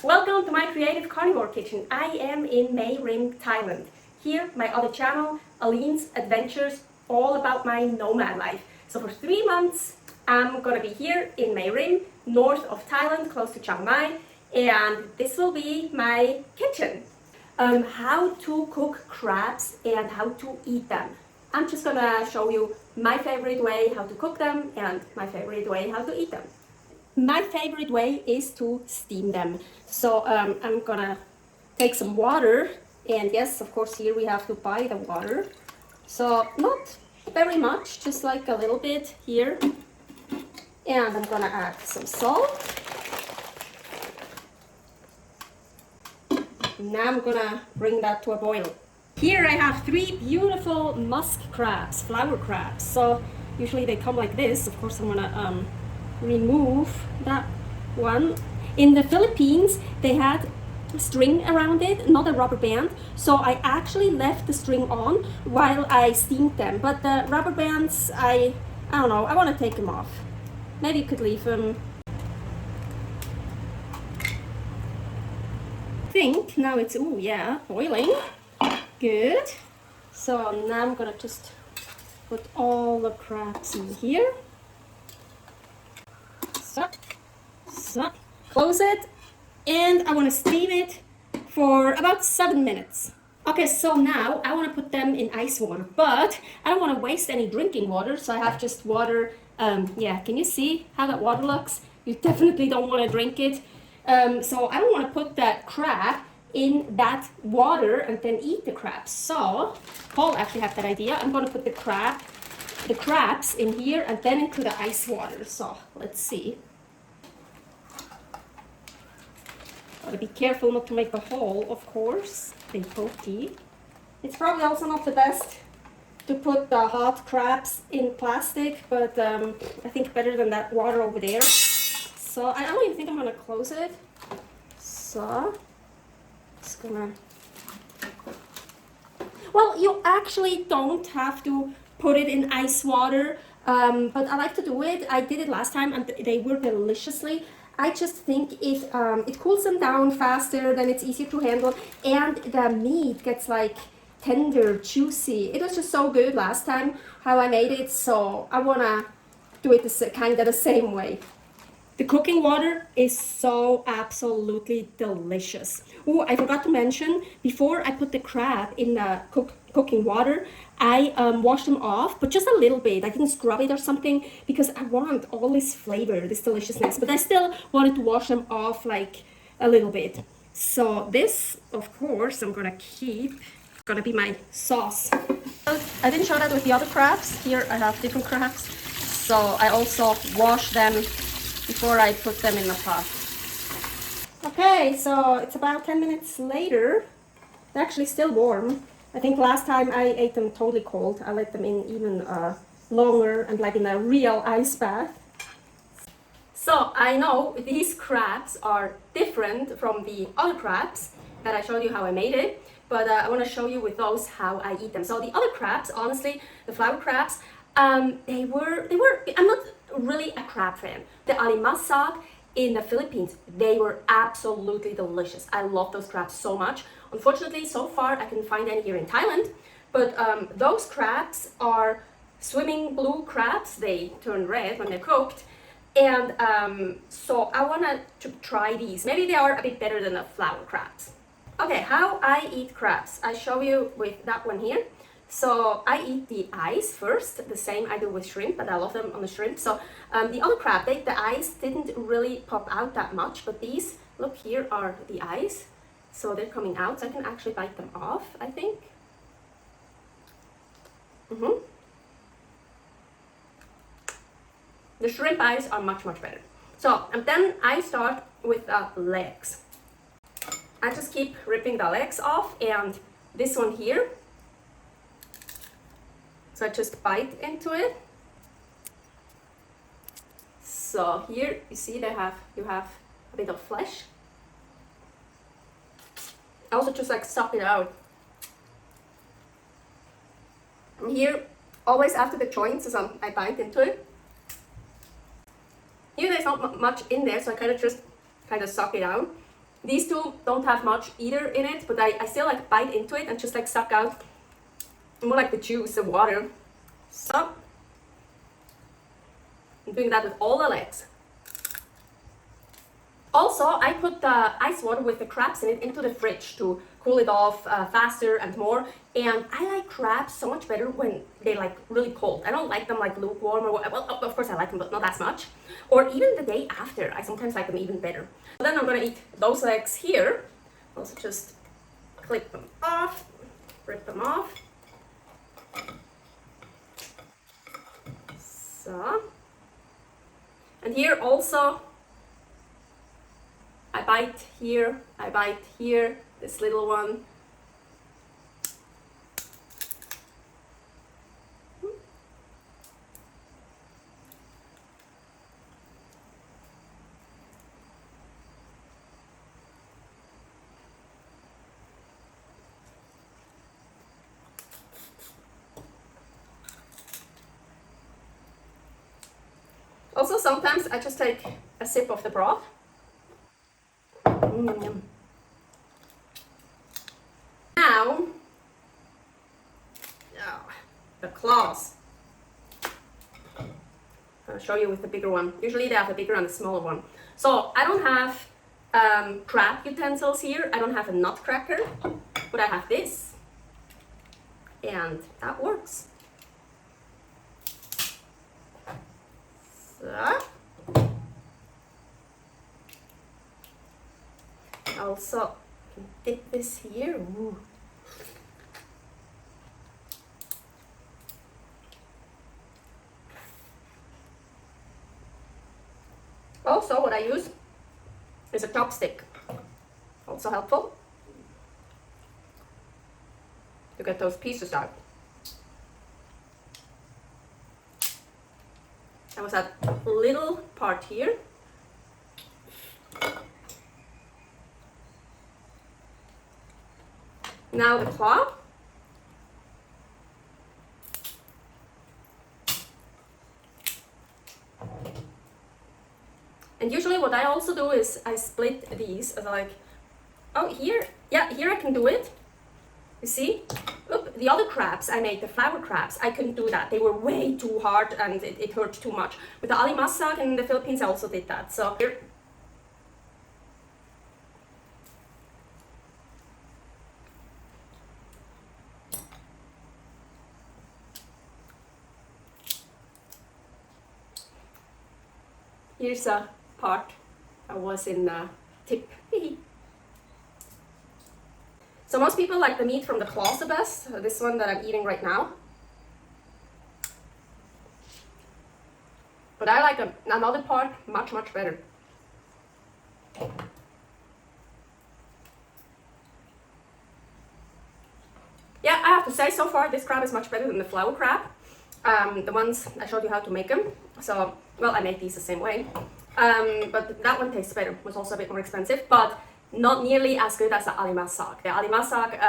Welcome to my creative carnivore kitchen. I am in Mae Rim, Thailand. Here, my other channel, Aline's Adventures, all about my nomad life. So for 3 months, I'm gonna be here in Mae Rim, north of Thailand, close to Chiang Mai, and this will be my kitchen. How to cook crabs and how to eat them. I'm just gonna show you my favorite way how to cook them and my favorite way how to eat them. My favorite way is to steam them. So I'm gonna take some water, and yes, of course, here we have to buy the water. So not very much, just like a little bit here. And I'm gonna add some salt. Now I'm gonna bring that to a boil. Here I have 3 beautiful musk crabs, flower crabs. So usually they come like this. Of course, I'm gonna remove that one. In the Philippines, they had a string around it, not a rubber band. So I actually left the string on while I steamed them. But the rubber bands, I don't know, I want to take them off. Maybe you could leave them. I think now it's, oh yeah, boiling. Good. So now I'm gonna just put all the crabs in here. So, close it, and I want to steam it for about 7 minutes. Okay, so now I want to put them in ice water, but I don't want to waste any drinking water, so I have just water. Yeah, can you see how that water looks? You definitely don't want to drink it. So I don't want to put that crab in that water and then eat the crabs. So Paul actually had that idea. I'm going to put the crabs in here and then into the ice water. So let's see. Gotta be careful not to make a hole, of course. They pokey. It's probably also not the best to put the hot crabs in plastic, but I think better than that water over there. So I don't even think I'm gonna close it. So just gonna. Well, you actually don't have to put it in ice water, but I like to do it. I did it last time and they were deliciously. I just think it cools them down faster, then it's easier to handle, and the meat gets like tender, juicy. It was just so good last time how I made it, so I wanna do it kind of the same way. The cooking water is so absolutely delicious. Oh, I forgot to mention, before I put the crab in the cooking water, I washed them off, but just a little bit. I didn't scrub it or something because I want all this flavor, this deliciousness, but I still wanted to wash them off like a little bit. So this, of course, I'm gonna keep. Gonna be my sauce. I didn't show that with the other crabs. Here I have different crabs. So I also wash them before I put them in the pot. Okay, so it's about 10 minutes later. They're actually still warm. I think last time I ate them totally cold. I let them in even longer and like in a real ice bath. So I know these crabs are different from the other crabs that I showed you how I made it, but I want to show you with those how I eat them. So the other crabs, honestly, the flower crabs, they were. I'm not really a crab fan. The alimasak in the Philippines, they were absolutely delicious. I love those crabs so much. Unfortunately, so far I couldn't find any here in Thailand, but those crabs are swimming blue crabs. They turn red when they're cooked, and so I wanted to try these. Maybe they are a bit better than the flower crabs. Okay, how I eat crabs. I show you with that one here. So I eat the eyes first, the same I do with shrimp, but I love them on the shrimp. So the other crab, the eyes didn't really pop out that much, but these, look, here are the eyes. So they're coming out, so I can actually bite them off, I think. The shrimp eyes are much, much better. So, and then I start with the legs. I just keep ripping the legs off, and this one here. So I just bite into it. So here you see you have a bit of flesh. I also just like suck it out. And here, always after the joints, as I bite into it. Here there's not much in there, so I kind of suck it out. These two don't have much either in it, but I still like bite into it and just like suck out more like the juice, the water. So I'm doing that with all the legs. Also, I put the ice water with the crabs in it into the fridge to cool it off faster and more. And I like crabs so much better when they're like really cold. I don't like them like lukewarm or well, of course I like them, but not as much. Or even the day after, I sometimes like them even better. Then I'm gonna eat those legs here. Also just clip them off, rip them off. So, and here also, I bite here, this little one. Also, sometimes I just take a sip of the broth. Yum. Now, the claws. I'll show you with the bigger one. Usually they have a bigger and a smaller one. So I don't have crab utensils here. I don't have a nutcracker, but I have this. And that works. So, also dip this here. Ooh. Also, what I use is a chopstick. Also helpful to get those pieces out. There was that little part here. Now the claw. And usually what I also do is I split these as like, oh here, yeah, here I can do it. You see? Look, the other crabs I made, the flower crabs, I couldn't do that. They were way too hard and it hurt too much. With the alimasag in the Philippines, I also did that. So here. Here's a part that was in the tip. So most people like the meat from the claws the best. This one that I'm eating right now. But I like another part much, much better. Yeah, I have to say so far this crab is much better than the flower crab. The ones I showed you how to make them. So, well, I make these the same way. But that one tastes better. It was also a bit more expensive, but not nearly as good as the alimasag. The alimasag,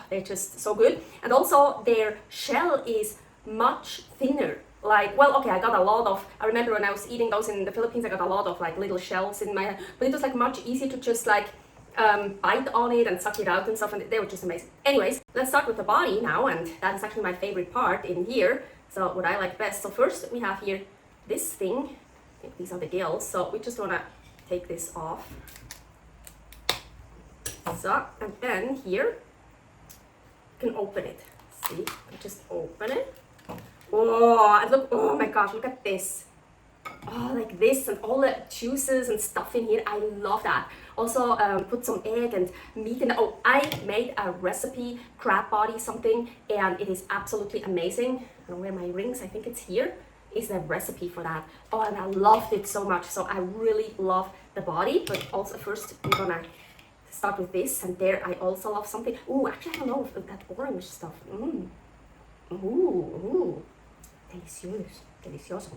they're just so good. And also their shell is much thinner. Like, well, okay, I remember when I was eating those in the Philippines, I got a lot of like little shells in my head, but it was like much easier to just like bite on it and suck it out and stuff, and they were just amazing. Anyways, let's start with the body now, and that is actually my favorite part in here. So what I like best. So first we have here this thing. I think these are the gills. So we just wanna take this off. So, and then here, you can open it. See, you just open it. Oh, and look, oh my gosh, look at this. Oh, like this, and all the juices and stuff in here. I love that. Also, put some egg and meat in it. Oh, I made a recipe, crab body something, and it is absolutely amazing. I don't know where my rings, I think it's here, is the recipe for that. Oh, and I loved it so much. So I really love the body, but also first I'm gonna start with this, and there I also love something. Ooh, actually I don't know if that orange stuff. Ooh, delicioso.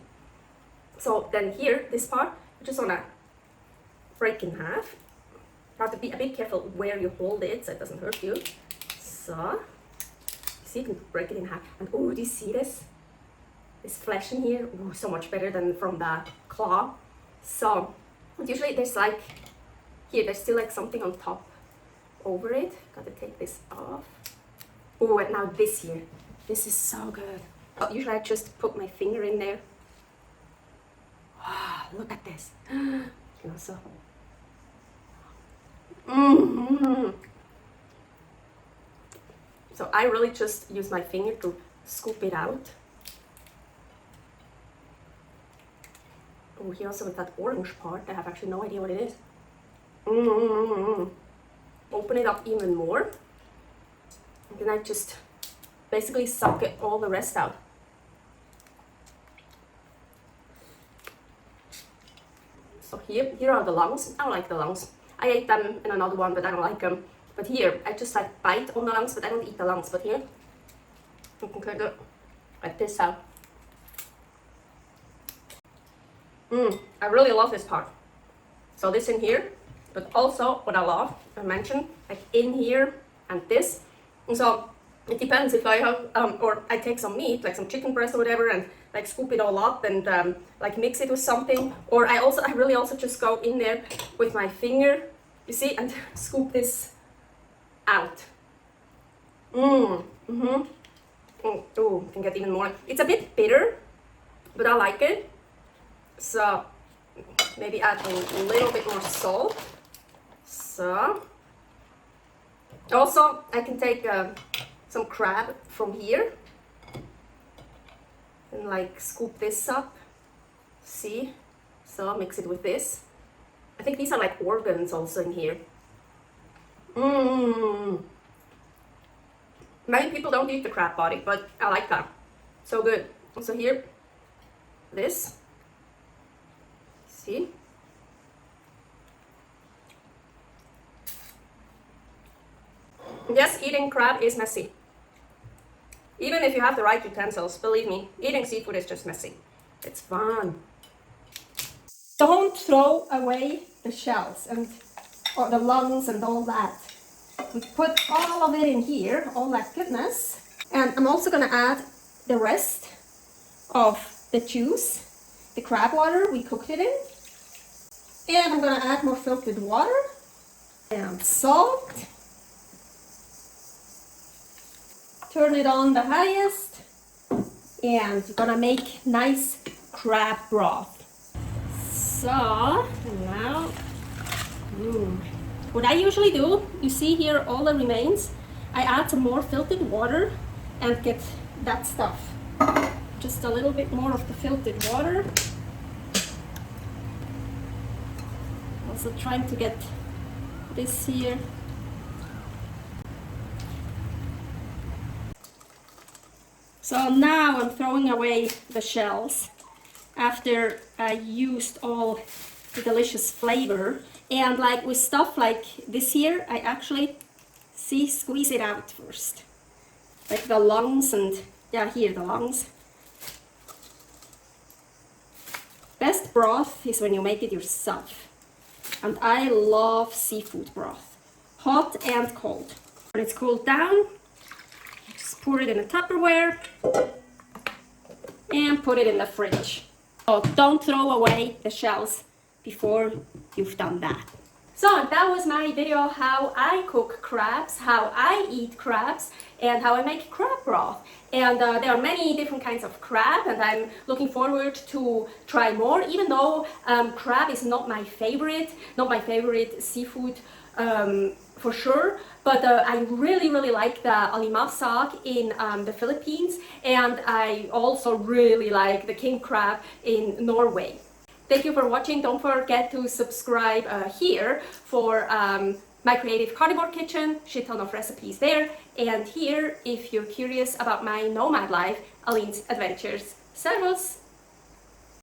So then here, this part, you just wanna break in half. You have to be a bit careful where you hold it so it doesn't hurt you. So, you see, you can break it in half. And oh, do you see this? This flesh in here, ooh, so much better than from the claw. So, usually there's like Here, there's still like something on top over it. Gotta take this off. Oh, and now this here. This is so good. Oh, usually I just put my finger in there. Ah, look at this. You know, so. So I really just use my finger to scoop it out. Oh, here also with that orange part, I have actually no idea what it is. Open it up even more. And then I just basically suck it all the rest out. So here are the lungs. I don't like the lungs. I ate them in another one, but I don't like them. But here, I just like bite on the lungs, but I don't eat the lungs. But here, you can kind of like this out. I really love this part. So this in here, but also what I love, I mentioned, like in here and this. And so it depends if I have, or I take some meat, like some chicken breast or whatever, and like scoop it all up and like mix it with something. Or I really also just go in there with my finger, you see, and scoop this out. Oh, can get even more. It's a bit bitter, but I like it. So maybe add a little bit more salt. So also I can take some crab from here and like scoop this up. See? So mix it with this. I think these are like organs also in here. Many people don't eat the crab body, but I like that. So good. Also here, this. See? Yes, eating crab is messy. Even if you have the right utensils, believe me, eating seafood is just messy. It's fun. Don't throw away the shells or the lungs and all that. We put all of it in here, all that goodness. And I'm also gonna add the rest of the juice, the crab water we cooked it in. And I'm gonna add more filtered water and salt. Turn it on the highest, and you're gonna make nice crab broth. So now, what I usually do, you see here all the remains, I add some more filtered water and get that stuff. Just a little bit more of the filtered water. Also trying to get this here. So now I'm throwing away the shells after I used all the delicious flavor. And like with stuff like this here, I actually squeeze it out first. Like the lungs and yeah, here the lungs. Best broth is when you make it yourself. And I love seafood broth, hot and cold. When it's cooled down, just pour it in a Tupperware and put it in the fridge. So don't throw away the shells before you've done that. So that was my video how I cook crabs, how I eat crabs, and how I make crab broth. And there are many different kinds of crab, and I'm looking forward to try more, even though crab is not my favorite seafood for sure. But I really like the alimasag in the Philippines, and I also really like the king crab in Norway. Thank you for watching. Don't forget to subscribe here for my creative carnivore kitchen, shit ton of recipes there. And here, if you're curious about my nomad life, Aline's Adventures. Servus!